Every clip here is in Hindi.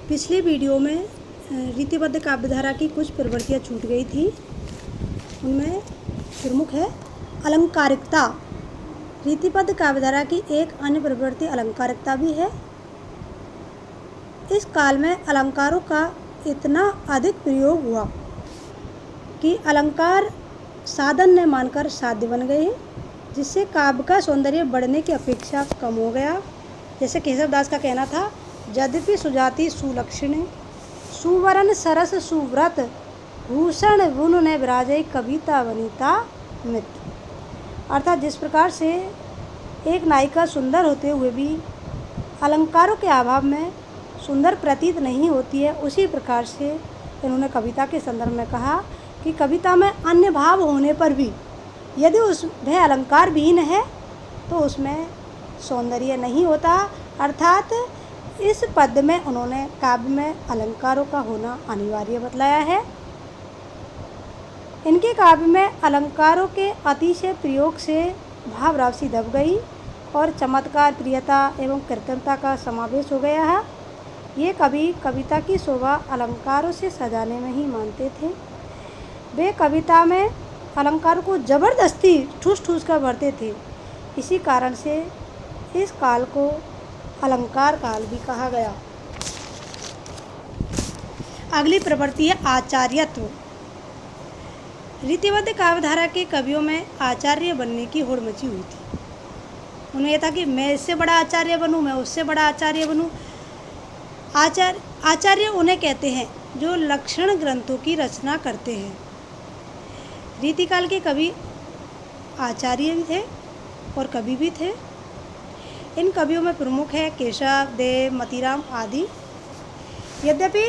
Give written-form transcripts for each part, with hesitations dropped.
पिछले वीडियो में रीतिबद्ध काव्यधारा की कुछ प्रवृत्तियाँ छूट गई थी। उनमें प्रमुख है अलंकारिकता। रीतिबद्ध काव्यधारा की एक अन्य प्रवृत्ति अलंकारिकता भी है। इस काल में अलंकारों का इतना अधिक प्रयोग हुआ कि अलंकार साधन न मानकर साध्य बन गए, जिससे काव्य का सौंदर्य बढ़ने की अपेक्षा कम हो गया। जैसे केशवदास का कहना था, यद्यपि सुजाति सुलक्षण सुवर्ण सरस सुव्रत भूषण गुण ने विराजय कविता वनिता मित्र। अर्थात जिस प्रकार से एक नायिका सुंदर होते हुए भी अलंकारों के अभाव में सुंदर प्रतीत नहीं होती है, उसी प्रकार से इन्होंने कविता के संदर्भ में कहा कि कविता में अन्य भाव होने पर भी यदि वह अलंकार विहीन है तो उसमें सौंदर्य नहीं होता। अर्थात इस पद में उन्होंने काव्य में अलंकारों का होना अनिवार्य बतलाया है। इनके काव्य में अलंकारों के अतिशय प्रयोग से भाव राशि दब गई और चमत्कार, प्रियता एवं कृत्रिमता का समावेश हो गया है। ये कवि कविता की शोभा अलंकारों से सजाने में ही मानते थे। वे कविता में अलंकारों को जबरदस्ती ठूस ठूस कर भरते थे। इसी कारण से इस काल को अलंकार काल भी कहा गया। अगली प्रवृत्ति है आचार्यत्व। रीतिबद्ध काव्यधारा के कवियों में आचार्य बनने की होड़ मची हुई थी। उन्हें यह था कि मैं इससे बड़ा आचार्य बनूं, मैं उससे बड़ा आचार्य बनूं। आचार्य उन्हें कहते हैं जो लक्षण ग्रंथों की रचना करते हैं। रीतिकाल के कवि आचार्य भी थे और कवि भी थे। इन कवियों में प्रमुख है केशव, देव, मतीराम आदि। यद्यपि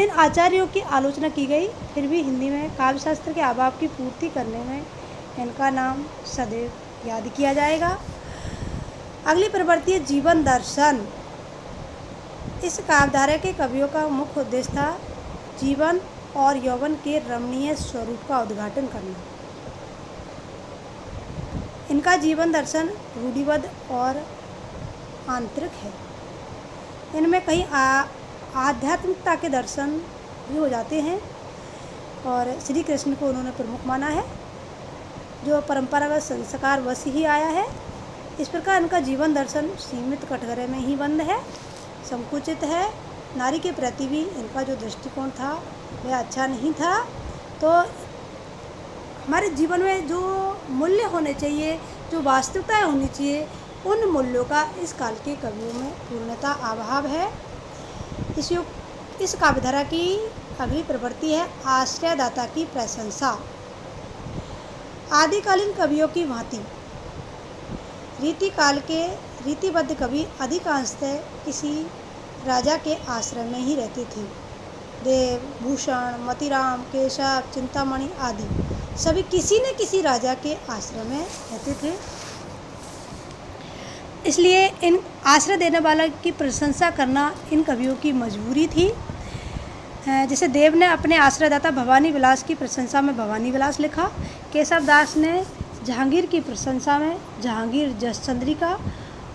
इन आचार्यों की आलोचना की गई, फिर भी हिंदी में काव्य शास्त्र के अभाव की पूर्ति करने में इनका नाम सदैव याद किया जाएगा। अगली प्रवृत्ति है जीवन दर्शन। इस काव्यधारा के कवियों का मुख्य उद्देश्य था जीवन और यौवन के रमणीय स्वरूप का उद्घाटन करना। इनका जीवन दर्शन रूढ़िबद्ध और आंतरिक है। इनमें कई आध्यात्मिकता के दर्शन भी हो जाते हैं और श्री कृष्ण को उन्होंने प्रमुख माना है, जो परंपरागत संस्कार वश ही आया है। इस प्रकार इनका जीवन दर्शन सीमित कटघरे में ही बंद है, संकुचित है। नारी के प्रति भी इनका जो दृष्टिकोण था वह अच्छा नहीं था। तो हमारे जीवन में जो मूल्य होने चाहिए, जो वास्तविकताएं होनी चाहिए, उन मूल्यों का इस काल के कवियों में पूर्णतः अभाव है। इस काव्यधारा की अगली प्रवृत्ति है आश्रयदाता की प्रशंसा। आदिकालीन कवियों की भांति रीतिकाल के रीतिबद्ध कवि अधिकांशतः किसी राजा के आश्रय में ही रहते थे। देव, भूषण, मतीराम, केशव, चिंतामणि आदि सभी किसी न किसी राजा के आश्रय में रहते थे। इसलिए इन आश्रय देने वाले की प्रशंसा करना इन कवियों की मजबूरी थी। जैसे देव ने अपने आश्रयदाता भवानी विलास की प्रशंसा में भवानी विलास लिखा। केशवदास ने जहांगीर की प्रशंसा में जहांगीर जसचंद्रिका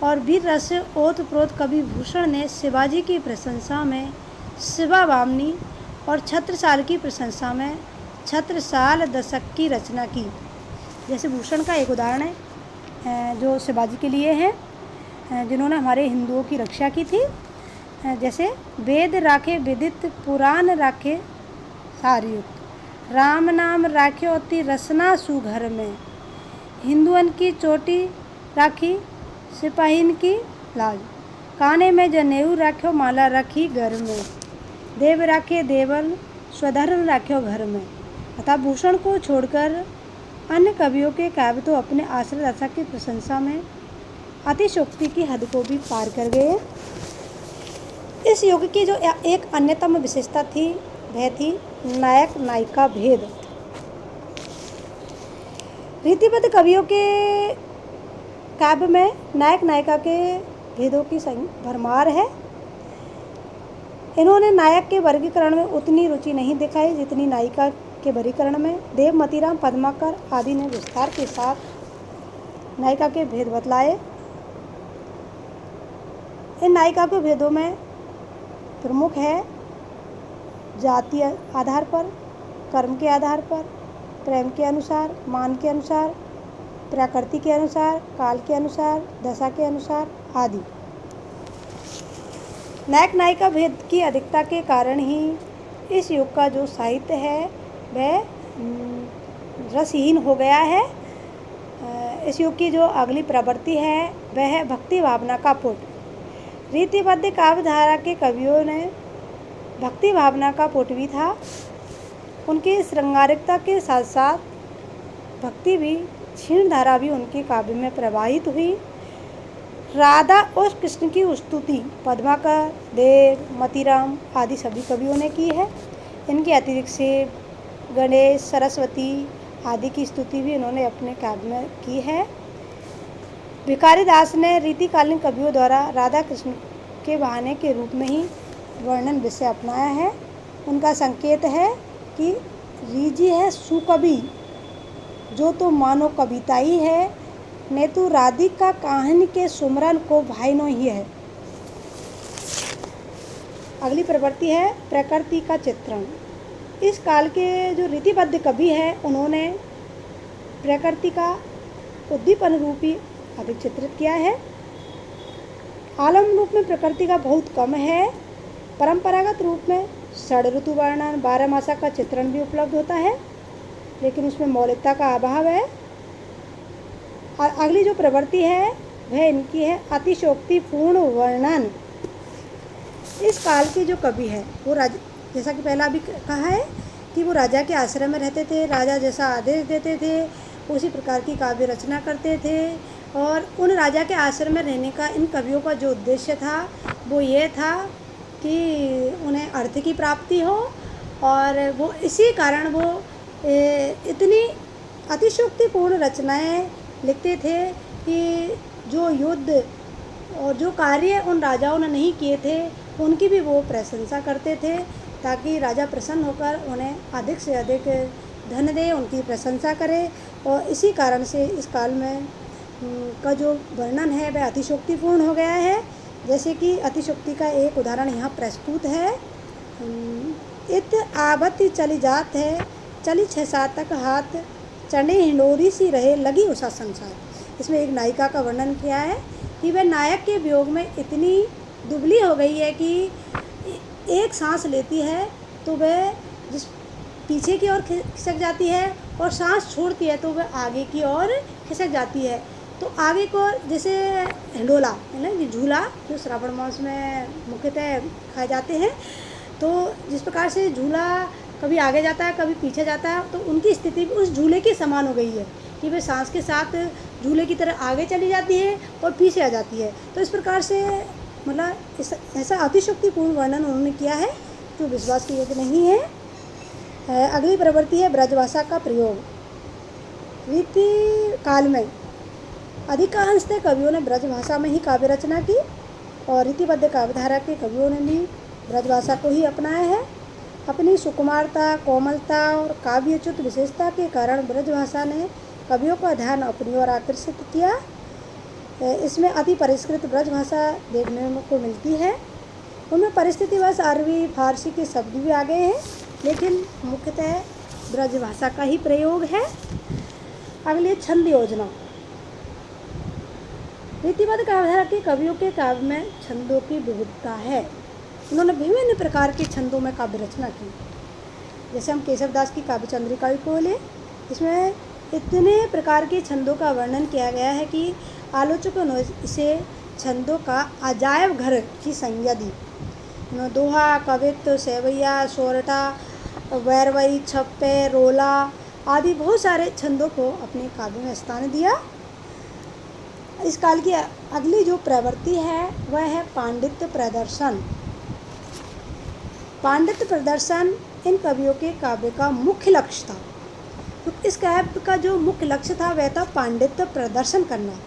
और वीर रस ओतप्रोत कवि भूषण ने शिवाजी की प्रशंसा में शिवा वामनी और छत्रसाल की प्रशंसा में छत्रसाल दशक की रचना की। जैसे भूषण का एक उदाहरण है जो शिवाजी के लिए है, जिन्होंने हमारे हिंदुओं की रक्षा की थी। जैसे वेद राखे विदित पुराण राखे सारयुक्त राम नाम राखे अति रसना सुघर में हिंदुअन की चोटी राखी सिपाहीन की लाज काने में जनेऊ राख्यो माला रखी घर में देव राखे देवन स्वधर्म राख्यो घर में। अतः भूषण को छोड़कर अन्य कवियों के काव्य तो अपने आश्रयदाता की प्रशंसा में अतिशयोक्ति की हद को भी पार कर गए। इस युग की जो एक अन्यतम विशेषता थी वह थी नायक नायिका भेद। रीतिबद्ध कवियों के काव्य में नायक नायिका के भेदों की भरमार है। इन्होंने नायक के वर्गीकरण में उतनी रुचि नहीं दिखाई जितनी नायिका के वर्गीकरण में। देव, मतीराम, पद्माकर आदि ने विस्तार के साथ नायिका के भेद बतलाए। इन नायिका के भेदों में प्रमुख है जातीय आधार पर, कर्म के आधार पर, प्रेम के अनुसार, मान के अनुसार, प्रकृति के अनुसार, काल के अनुसार, दशा के अनुसार आदि। नायक नायिका भेद की अधिकता के कारण ही इस युग का जो साहित्य है वह रसहीन हो गया है। इस युग की जो अगली प्रवृत्ति है वह है भक्ति भावना का पुट। रीतिबद्ध काव्य धारा के कवियों ने भक्ति भावना का पुट भी था। उनकी श्रृंगारिकता के साथ साथ भक्ति भी, क्षीण धारा भी उनके काव्य में प्रवाहित हुई। राधा और कृष्ण की स्तुति पद्माकर, देव, मतीराम आदि सभी कवियों ने की है। इनके अतिरिक्त शिव, गणेश, सरस्वती आदि की स्तुति भी इन्होंने अपने काव्य में की है। भिखारी दास ने रीतिकालीन कवियों द्वारा राधा कृष्ण के बहाने के रूप में ही वर्णन विषय अपनाया है। उनका संकेत है कि रीजी है सुकवि, जो तो मानो कविता ही है, ने तो राधिका कहानी के सुमरन को भाईनो ही है। अगली प्रवृत्ति है प्रकृति का चित्रण। इस काल के जो रीतिबद्ध कवि हैं उन्होंने प्रकृति का उद्दीपन रूपी अधिक चित्रित किया है। आलम रूप में प्रकृति का बहुत कम है। परंपरागत रूप में षड ऋतु वर्णन, 12 मासा का चित्रण भी उपलब्ध होता है, लेकिन उसमें मौलिकता का अभाव है। अगली जो प्रवृत्ति है वह इनकी है अतिशोक्तिपूर्ण वर्णन। इस काल के जो कवि है वो जैसा कि पहला अभी कहा है कि वो राजा के आश्रम में रहते थे, राजा जैसा आदेश देते थे उसी प्रकार की काव्य रचना करते थे। और उन राजा के आश्रम में रहने का इन कवियों का जो उद्देश्य था वो ये था कि उन्हें अर्थ की प्राप्ति हो, और वो इसी कारण वो इतनी अतिशोक्तिपूर्ण रचनाएं लिखते थे कि जो युद्ध और जो कार्य उन राजाओं ने नहीं किए थे उनकी भी वो प्रशंसा करते थे, ताकि राजा प्रसन्न होकर उन्हें अधिक से अधिक धन दे, उनकी प्रशंसा करे। और इसी कारण से इस काल में का जो वर्णन है वह अतिशोक्तिपूर्ण हो गया है। जैसे कि अतिशोक्ति का एक उदाहरण यहाँ प्रस्तुत है। इत आवती चली जात है, चली 6-7 तक हाथ, चने हिंडोरी सी रहे लगी उषा संसार। इसमें एक नायिका का वर्णन किया है कि वह नायक के वियोग में इतनी दुबली हो गई है कि एक सांस लेती है तो वह जिस पीछे की ओर खिसक जाती है, और सांस छोड़ती है तो वह आगे की ओर खिसक जाती है। तो आगे को जैसे हिंडोला है ना, ये झूला जो श्रावण मास में मुख्यतः खाए जाते हैं, तो जिस प्रकार से झूला कभी आगे जाता है कभी पीछे जाता है, तो उनकी स्थिति भी उस झूले की समान हो गई है कि वे सांस के साथ झूले की तरह आगे चली जाती है और पीछे आ जाती है। तो इस प्रकार से मतलब ऐसा अतिशोक्तिपूर्ण वर्णन उन्होंने किया है जो विश्वास के योग्य नहीं है। अगली प्रवृत्ति है ब्रजभाषा का प्रयोग। रीति काल में अधिकांशतः कवियों ने ब्रजभाषा में ही काव्य रचना की, और रीतिबद्ध काव्यधारा के कवियों ने भी ब्रजभाषा को ही अपनाया है। अपनी सुकुमारता, कोमलता और काव्यच्युत विशेषता के कारण ब्रजभाषा ने कवियों का ध्यान अपनी ओर आकर्षित किया। इसमें अति परिष्कृत ब्रजभाषा देखने को मिलती है। उनमें परिस्थितिवश अरबी, फारसी के शब्द भी आ गए हैं, लेकिन मुख्यतः ब्रजभाषा का ही प्रयोग है। अगले छंद योजना। रीतिबद्ध काव्यधारा के कवियों के काव्य में छंदों की विविधता है। उन्होंने विभिन्न प्रकार के छंदों में काव्य रचना की। जैसे हम केशव दास की काव्य चंद्रिका को लें, इसमें इतने प्रकार के छंदों का वर्णन किया गया है कि आलोचकों ने इसे छंदों का अजायब घर की संज्ञा दी। उन्होंने दोहा, कवित्व, सेवैया, सोरठा, वैरवई, छप्पे, रोला आदि बहुत सारे छंदों को अपने काव्य में स्थान दिया। इस काल की अगली जो प्रवृत्ति है वह है पांडित्य प्रदर्शन। पांडित्य प्रदर्शन इन कवियों के काव्य का मुख्य लक्ष्य था। तो इस काव्य का जो मुख्य लक्ष्य था वह था पांडित्य प्रदर्शन करना।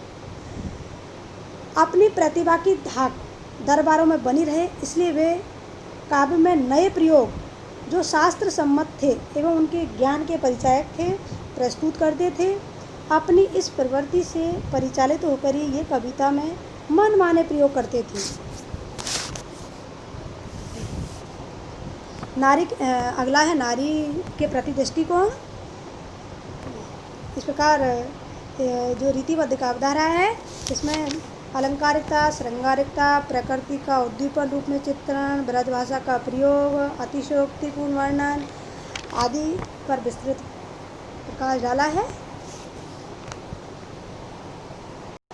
अपनी प्रतिभा की धाक दरबारों में बनी रहे, इसलिए वे काव्य में नए प्रयोग जो शास्त्र सम्मत थे एवं उनके ज्ञान के परिचायक थे प्रस्तुत करते थे। अपनी इस प्रवृत्ति से परिचालित होकर ही ये कविता में मनमाने प्रयोग करते थे। अगला है नारी के प्रति दृष्टिकोण। इस प्रकार जो रीतिबद्ध काव्यधारा है इसमें अलंकारिकता, श्रृंगारिकता, प्रकृति का उद्दीपन रूप में चित्रण, ब्रज भाषा का प्रयोग, अतिशयोक्तिपूर्ण वर्णन आदि पर विस्तृत प्रकाश डाला है।